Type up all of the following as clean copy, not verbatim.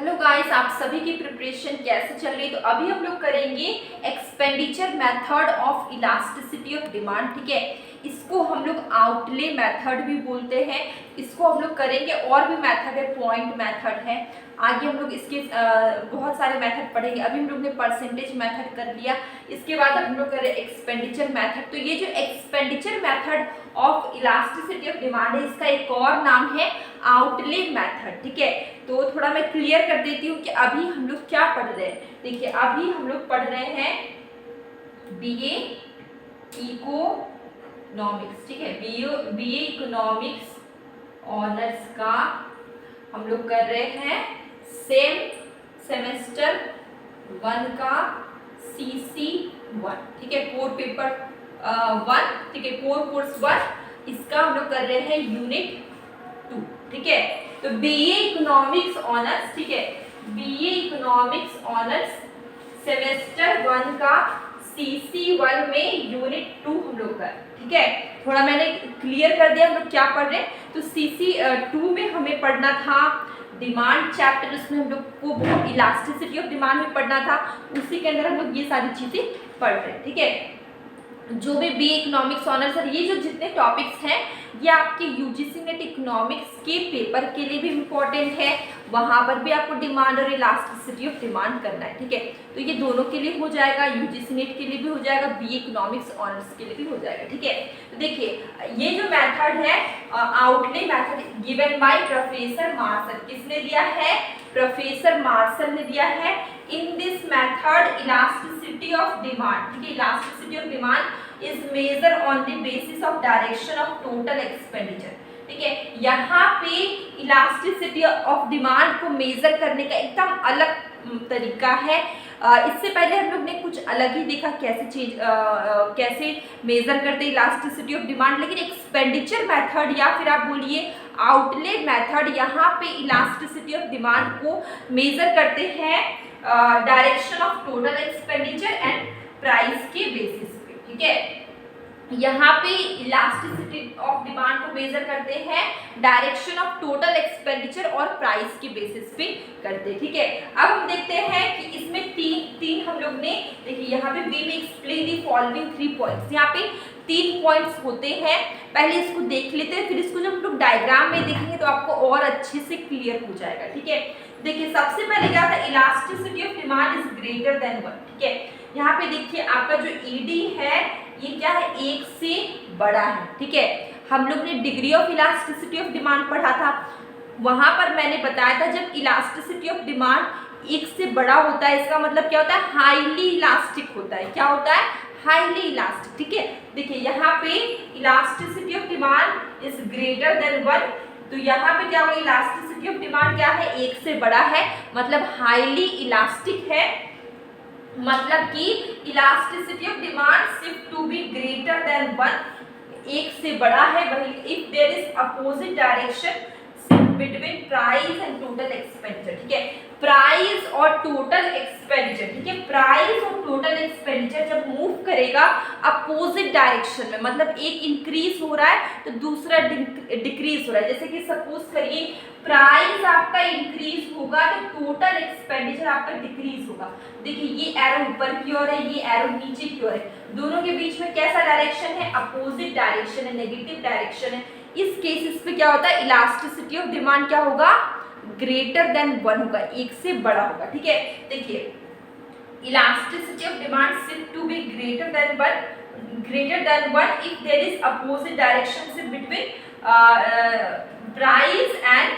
Hello guys, आप सभी की प्रिपरेशन कैसे चल रही है? तो अभी हम लोग करेंगे expenditure method of elasticity of demand. ठीक है, इसको हम लोग आउटले मेथड भी बोलते हैं। इसको हम लोग करेंगे, और भी मेथड है, पॉइंट मेथड है, आगे हम लोग इसके बहुत सारे मेथड पढ़ेंगे। अभी हम लोग ने परसेंटेज मेथड कर लिया, इसके बाद हम लोग करें एक्सपेंडिचर मेथड। तो ये जो expenditure method of elasticity of demand है, इसका एक और नाम है आउटले मेथड। ठीक है, तो थोड़ा मैं क्लियर कर देती हूँ कि अभी हम लोग क्या पढ़ रहे हैं। देखिए, अभी हम लोग पढ़ रहे हैं बीए इकोनॉमिक्स। ठीक है, बीए इकोनॉमिक्स ऑनर्स का हम लोग कर रहे हैं सेम सेमेस्टर 1 का CC1। ठीक है, कोर पेपर 1। ठीक है, कोर कोर्स 1, इसका हम लोग कर रहे हैं यूनिट 2। ठीक है, तो बीए इकोनॉमिक्स ऑनर्स, ठीक है, बीए इकोनॉमिक्स ऑनर्स सेमेस्टर 1 का CC1 में यूनिट 2 हम लोग कर। ठीक है, थोड़ा मैंने क्लियर कर दिया हम लोग क्या पढ़ रहे हैं। तो CC2 में हमें पढ़ना था डिमांड चैप्टर, उसमें हम लोग को इलास्टिसिटी ऑफ डिमांड में पढ़ना था, उसी के अंदर हम लोग ये सारी चीजें पढ़ रहे हैं। ठीक है, जो भी बीए इकोनॉमिक्स ऑनर्स है, ये जो जितने टॉपिक्स हैं ये आपके यूजीसी नेट इकोनॉमिक्स के पेपर के लिए भी इम्पोर्टेंट है, वहां पर भी आपको डिमांड और इलास्टिसिटी ऑफ डिमांड करना है। ठीक है, तो ये दोनों के लिए हो जाएगा, यूजीसी नेट के लिए भी हो जाएगा, बीए इकोनॉमिक्स ऑनर्स के लिए भी हो जाएगा। ठीक है, तो देखिए ये जो मेथड है outlay method given by professor Marshall, किसने दिया है? प्रोफेसर मार्शल ने दिया है। In this method elasticity of demand, ठीक है, elasticity of demand is measure on the basis of direction of total expenditure. ठीक है, यहाँ पे इलास्टिसिटी ऑफ डिमांड को मेजर करने का एकदम अलग तरीका है। इससे पहले हम लोग ने कुछ अलग ही देखा कैसे मेजर करते इलास्टिसिटी ऑफ डिमांड, लेकिन एक्सपेंडिचर मेथड या फिर आप बोलिए आउटले मेथड, यहाँ पे इलास्टिसिटी ऑफ डिमांड को मेजर करते हैं direction of total expenditure and price के बेसिस पे। ठीक है, यहाँ पे इलास्टिसिटी ऑफ डिमांड को मेजर करते हैं डायरेक्शन ऑफ टोटल एक्सपेंडिचर और प्राइस के बेसिस पे करते हैं। ठीक है, अब हम देखते हैं कि इसमें तीन हम लोग ने देखिए, यहाँ पे बी में एक्सप्लेन दी फॉलोइंग 3 पॉइंट्स, यहाँ पे 3 पॉइंट्स होते हैं। पहले इसको देख लेते हैं, फिर इसको जब हम लोग डायग्राम में देखेंगे तो आपको और अच्छे से क्लियर हो जाएगा। ठीक है, देखिए सबसे पहले क्या था, elasticity of demand is greater than 1। ठीक है, यहाँ पे देखिए आपका जो ईडी है ये क्या है, 1 से बड़ा है। ठीक है, हम लोग ने degree of elasticity of demand पढ़ा था, वहां पर मैंने बताया था जब इलास्टिसिटी ऑफ डिमांड 1 से बड़ा होता है, इसका मतलब क्या होता है, हाईली इलास्टिक होता है। क्या होता है? Highly elastic. ठीक है, देखिए यहाँ पे elasticity of demand is greater than 1, तो यहाँ पे क्या होगा, इलास्टिसिटी ऑफ डिमांड क्या है, 1 से बड़ा है, मतलब हाईली इलास्टिक है, मतलब कि elasticity of demand shift to be greater than 1, 1 से बड़ा है। वही if there is opposite direction between price and total expenditure. ठीक है, प्राइस और टोटल एक्सपेंडिचर, ठीक है, प्राइस और टोटल एक्सपेंडिचर जब मूव करेगा अपोजिट डायरेक्शन में, मतलब एक इंक्रीज हो रहा है तो दूसरा डिक्रीज हो रहा है। जैसे कि सपोज करिए प्राइस आपका इंक्रीज होगा तो टोटल एक्सपेंडिचर आपका डिक्रीज होगा। देखिए ये एरो ऊपर की ओर है, ये एरो नीचे की ओर है, दोनों के बीच में कैसा डायरेक्शन है, अपोजिट डायरेक्शन है, नेगेटिव डायरेक्शन है। इस केसेस पे क्या होता है, इलास्टिसिटी ऑफ डिमांड क्या होगा, ग्रेटर देन 1 होगा, 1 से बड़ा होगा। ठीक है, देखिए elasticity of demand shift to be greater than 1 if there is opposite direction between price and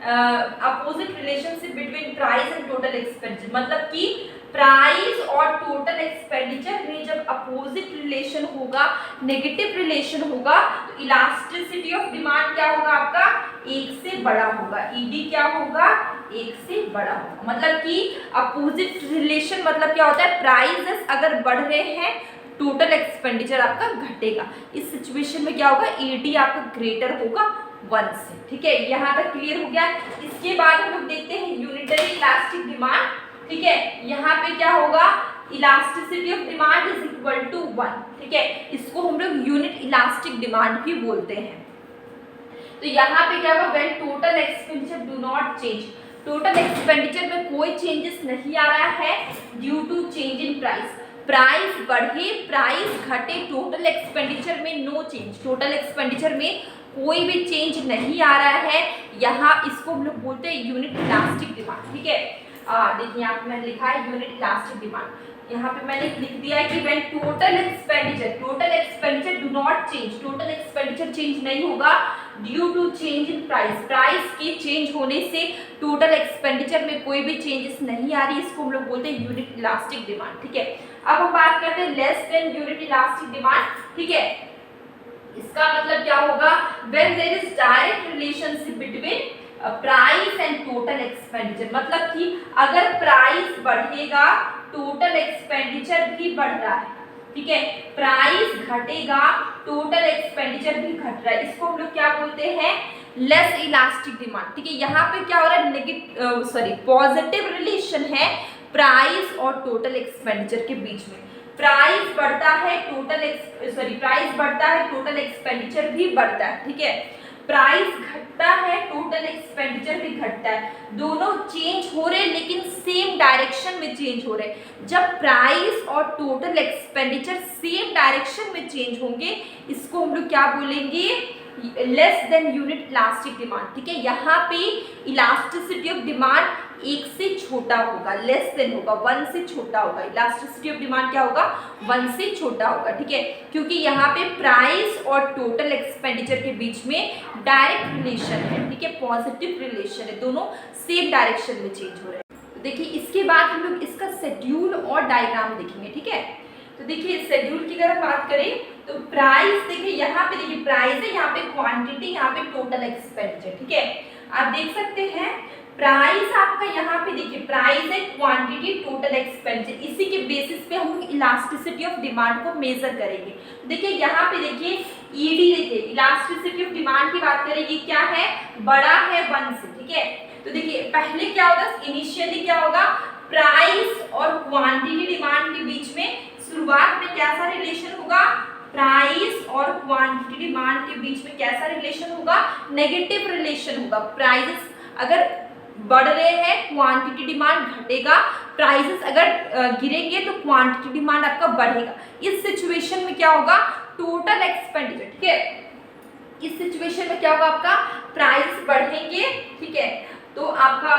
opposite relationship between price and total expenditure, मतलब कि प्राइस और टोटल एक्सपेंडिचर में जब अपोजिट रिलेशन होगा, नेगेटिव रिलेशन होगा, तो इलास्टिसिटी ऑफ डिमांड क्या होगा आपका, 1 से बड़ा होगा, ईडी क्या होगा, 1 से बड़ा होगा। मतलब कि अपोजिट रिलेशन मतलब क्या होता है, प्राइसेस अगर बढ़ रहे हैं टोटल एक्सपेंडिचर आपका घटेगा। इस सिचुएशन में क्या होगा, ईडी आपका ग्रेटर होगा 1 से। ठीक है, यहाँ तक क्लियर हो गया। इसके बाद हम लोग देखते हैं यूनिटरी इलास्टिक डिमांड। ठीक है, यहाँ पे क्या होगा, elasticity of demand is equal to 1। ठीक है, इसको हम लोग यूनिट इलास्टिक डिमांड भी बोलते हैं। तो यहाँ पे क्या होगा, when total expenditure do not change, total expenditure में कोई चेंजेस नहीं आ रहा है due to change in price. Price बढ़े प्राइस घटे, टोटल एक्सपेंडिचर में नो चेंज, टोटल एक्सपेंडिचर में कोई भी चेंज नहीं आ रहा है। यहाँ इसको हम लोग बोलते हैं यूनिट इलास्टिक डिमांड। ठीक है, देखिए यहाँ पे मैंने लिखा है यूनिट इलास्टिक डिमांड। यहाँ पे मैंने लिख दिया है कि when total expenditure do not change, total expenditure change नहीं होगा due to change in price, price के चेंज होने से टोटल एक्सपेंडिचर में कोई भी चेंजेस नहीं आ रही, इसको हम लोग बोलते हैं यूनिट इलास्टिक डिमांड। ठीक है, अब हम बात करते हैं less than unit elastic demand. ठीक है, इसका मतलब क्या होगा, when there is direct relationship between price and total expenditure, मतलब कि अगर प्राइस बढ़ेगा टोटल एक्सपेंडिचर भी बढ़ रहा है। ठीक है, प्राइस घटेगा टोटल एक्सपेंडिचर भी घट रहा है, इसको हम लोग क्या बोलते हैं, लेस इलास्टिक डिमांड। ठीक है, यहाँ पे क्या हो रहा है, पॉजिटिव रिलेशन है प्राइस और टोटल एक्सपेंडिचर के बीच में। प्राइस बढ़ता है प्राइस बढ़ता है टोटल एक्सपेंडिचर भी बढ़ता है। ठीक है, प्राइस घटता है टोटल एक्सपेंडिचर भी घटता है, दोनों चेंज हो रहे लेकिन सेम डायरेक्शन में चेंज हो रहे। जब प्राइस और टोटल एक्सपेंडिचर सेम डायरेक्शन में चेंज होंगे, इसको हम लोग क्या बोलेंगे, less than unit elastic demand. ठीक है, यहाँ पे इलास्टिसिटी ऑफ डिमांड एक से छोटा होगा, लेस देन होगा, वन से छोटा होगा। इलास्टिसिटी ऑफ डिमांड क्या होगा, वन से छोटा होगा। ठीक है, क्योंकि यहाँ पे प्राइस और टोटल एक्सपेंडिचर के बीच में डायरेक्ट रिलेशन है। ठीक है, पॉजिटिव रिलेशन है, दोनों सेम डायरेक्शन में चेंज हो रहे हैं। तो देखिए इसके बाद हम लोग इसका शेड्यूल और डायग्राम देखेंगे। ठीक है, तो देखिए शेड्यूल की अगर हम बात करें तो प्राइस, देखिए यहाँ पे देखिए प्राइस है, यहाँ पे क्वांटिटी, यहाँ पे टोटल एक्सपेंडिचर। ठीक है, आप देख सकते हैं प्राइस आपका यहाँ पे देखिए प्राइस है, क्वांटिटी, टोटल एक्सपेंडिचर, इसी के बेसिस पे हम इलास्टिसिटी ऑफ डिमांड को मेजर करेंगे। देखिए यहाँ पे देखिए ईडी, देखिए इलास्टिसिटी ऑफ डिमांड की बात करें, ये क्या है, बड़ा है 1 से। ठीक है, तो देखिए पहले क्या होगा, इनिशियली क्या होगा, प्राइस और क्वांटिटी डिमांड के बीच में शुरुआत में कैसा रिलेशन होगा, प्राइस और क्वांटिटी डिमांड के बीच में कैसा रिलेशन होगा, नेगेटिव रिलेशन होगा। प्राइसेस अगर बढ़ रहे हैं क्वांटिटी डिमांड घटेगा, प्राइसेस अगर गिरेंगे तो क्वांटिटी डिमांड आपका बढ़ेगा। इस सिचुएशन में क्या होगा, टोटल एक्सपेंडिचर, ठीक है, इस सिचुएशन में क्या होगा, आपका प्राइस बढ़ेंगे। ठीक है, तो आपका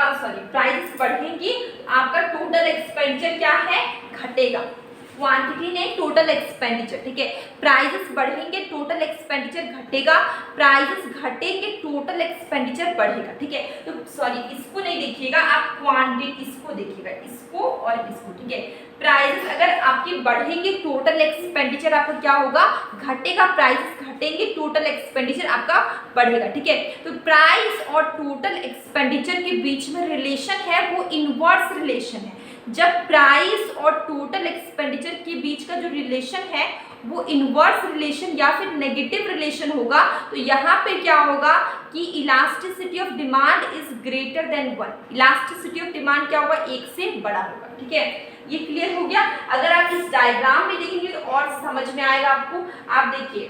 प्राइस बढ़ेंगी, आपका टोटल एक्सपेंडिचर क्या है, घटेगा। क्वांटिटी ने टोटल एक्सपेंडिचर, ठीक है, प्राइसेस बढ़ेंगे टोटल एक्सपेंडिचर घटेगा, प्राइसेस घटेंगे टोटल एक्सपेंडिचर बढ़ेगा। ठीक है, तो इसको नहीं देखिएगा आप, क्वांटिटी इसको देखिएगा, इसको और इसको। ठीक है, प्राइसेस अगर आपकी बढ़ेंगे टोटल एक्सपेंडिचर आपका क्या होगा, घटेगा, प्राइसेस घटेंगे टोटल एक्सपेंडिचर आपका बढ़ेगा। ठीक है, तो प्राइस और टोटल एक्सपेंडिचर के बीच में रिलेशन है वो इनवर्स रिलेशन है। जब प्राइस और टोटल एक्सपेंडिचर के बीच का जो रिलेशन है वो इनवर्स रिलेशन या फिर नेगेटिव रिलेशन होगा, तो यहाँ पे क्या होगा कि elasticity of demand is greater than 1। Elasticity of demand क्या होगा, 1 से बड़ा होगा। ठीक है, ये क्लियर हो गया। अगर आप इस डायग्राम में देखेंगे तो और समझ में आएगा आपको। आप देखिए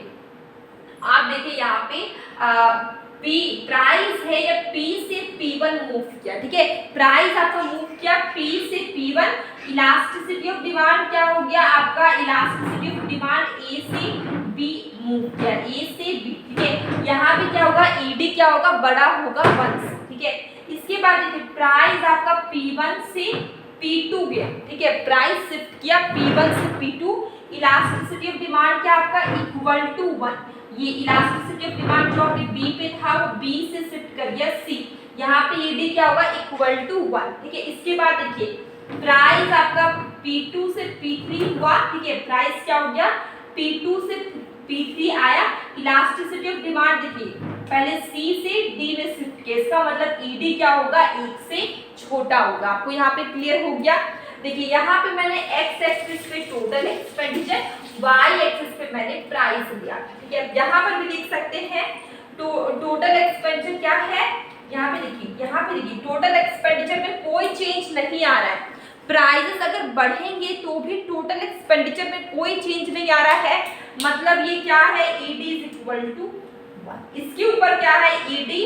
यहाँ पे P प्राइस है या P से P1 मूव किया। ठीक है, प्राइस आपका मूव किया P से P1, इलास्टिसिटी ऑफ डिमांड क्या हो गया आपका, इलास्टिसिटी ऑफ डिमांड A से B मूव किया, A से B। ठीक है, यहाँ पे क्या होगा, ED क्या होगा, बड़ा होगा 1 से। ठीक है, इसके बाद देखिए प्राइस आपका P1 से P2 गया। ठीक है, प्राइस शिफ्ट किया P1 से P2, इलास्टिसिटी ऑफ डिमांड क्या आपका इक्वल टू 1। ये इलास्टिसिटी ऑफ डिमांड जो आपके B पे था वो B से शिफ्ट कर गया C, यहाँ पे ED क्या होगा, इक्वल टू 1। ठीक है, इसके बाद देखिए प्राइस आपका P2 से P3 हुआ। ठीक है, प्राइस क्या हो गया, P2 से P3 आया, इलास्टिसिटी ऑफ डिमांड देखिए पहले C से D में शिफ्ट किया, इसका मतलब ED क्या होगा, 1 से छोटा होगा। आपको यहाँ पे क्लियर हो गया। देखिए यहाँ पे मैंने x एक्सिस पे टोटल एक्सपेंडिचर, y एक्सिस पे मैंने प्राइस लिया। ठीक है, यहाँ पर भी देख सकते हैं टोटल एक्सपेंडिचर क्या है, यहाँ पे देखिए टोटल एक्सपेंडिचर में कोई चेंज नहीं आ रहा है। प्राइसेस अगर बढ़ेंगे तो भी टोटल एक्सपेंडिचर में कोई चेंज नहीं आ रहा है, मतलब ये क्या है, ED इज इक्वल टू 1। इसके ऊपर क्या है, ED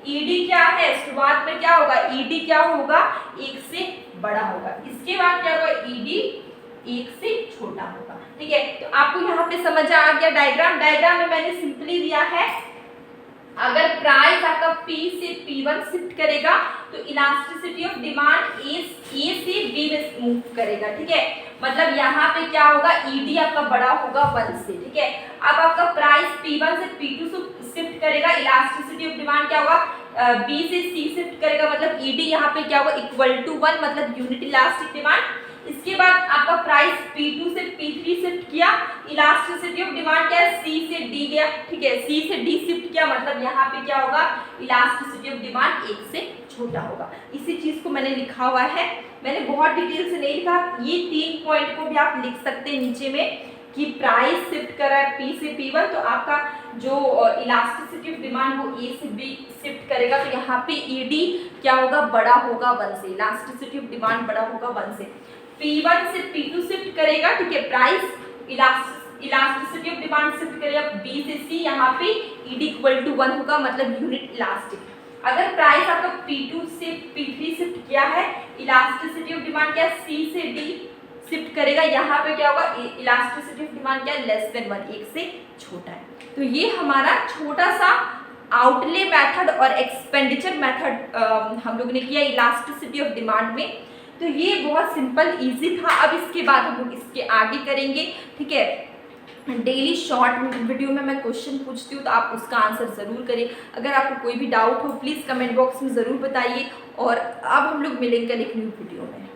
ईडी क्या है, शुरुआत में क्या होगा, ईडी क्या होगा, 1 से बड़ा होगा। इसके बाद क्या होगा, ईडी 1 से छोटा होगा। ठीक है, तो आपको यहाँ पे समझ आ गया डायग्राम। डायग्राम में मैंने सिंपली दिया है, अगर प्राइस आपका P से P1 शिफ्ट करेगा तो इलास्टिसिटी ऑफ डिमांड A से B में मूव करेगा। ठीक है, मतलब यहाँ पे क्या होगा, ED आपका बड़ा होगा 1 से। ठीक है, अब आपका प्राइस P1 से P2 शिफ्ट करेगा, इलास्टिसिटी ऑफ डिमांड क्या होगा, B से C शिफ्ट करेगा, मतलब ED यहाँ पे क्या होगा, इक्वल टू 1, मतलब यूनिट इलास्टिक डिमांड। इसके बाद आपका प्राइस P2 से P3 शिफ्ट किया, इलास्टिसिटी ऑफ डिमांड क्या है, C से D गया। ठीक है, C से D शिफ्ट किया, मतलब यहाँ पे क्या होगा, इलास्टिसिटी ऑफ डिमांड 1 से छोटा होगा। इसी चीज को मैंने लिखा हुआ है, मैंने बहुत डिटेल से नहीं लिखा, ये 3 पॉइंट को भी आप लिख सकते हैं नीचे में कि प्राइस शिफ्ट करा है P से P1, तो आपका जो इलास्टिसिटी ऑफ डिमांड वो A से B शिफ्ट करेगा, तो यहाँ पे ED क्या होगा, बड़ा होगा 1 से, इलास्टिसिटी ऑफ डिमांड बड़ा होगा 1 से। P1 से P2 शिफ्ट करेगा, ठीक है, price elasticity of demand shift करेगा B से C, यहाँ पे ED इक्वल टू 1 होगा, मतलब यूनिट इलास्टिक। अगर प्राइस आपका P2 से P3 शिफ्ट किया है, इलास्टिसिटी ऑफ डिमांड क्या है, C से D शिफ्ट करेगा, यहाँ पे क्या होगा, इलास्टिसिटी ऑफ डिमांड क्या है, लेस देन 1, 1 से छोटा है। तो ये हमारा छोटा सा आउटले मेथड और एक्सपेंडिचर मेथड हम लोग ने किया इलास्टिसिटी ऑफ डिमांड में। तो ये बहुत सिंपल इजी था। अब इसके बाद हम लोग इसके आगे करेंगे। ठीक है, डेली शॉर्ट वीडियो में मैं क्वेश्चन पूछती हूँ, तो आप उसका आंसर ज़रूर करें। अगर आपको कोई भी डाउट हो प्लीज़ कमेंट बॉक्स में ज़रूर बताइए, और अब हम लोग मिलेंगे एक न्यू वीडियो में।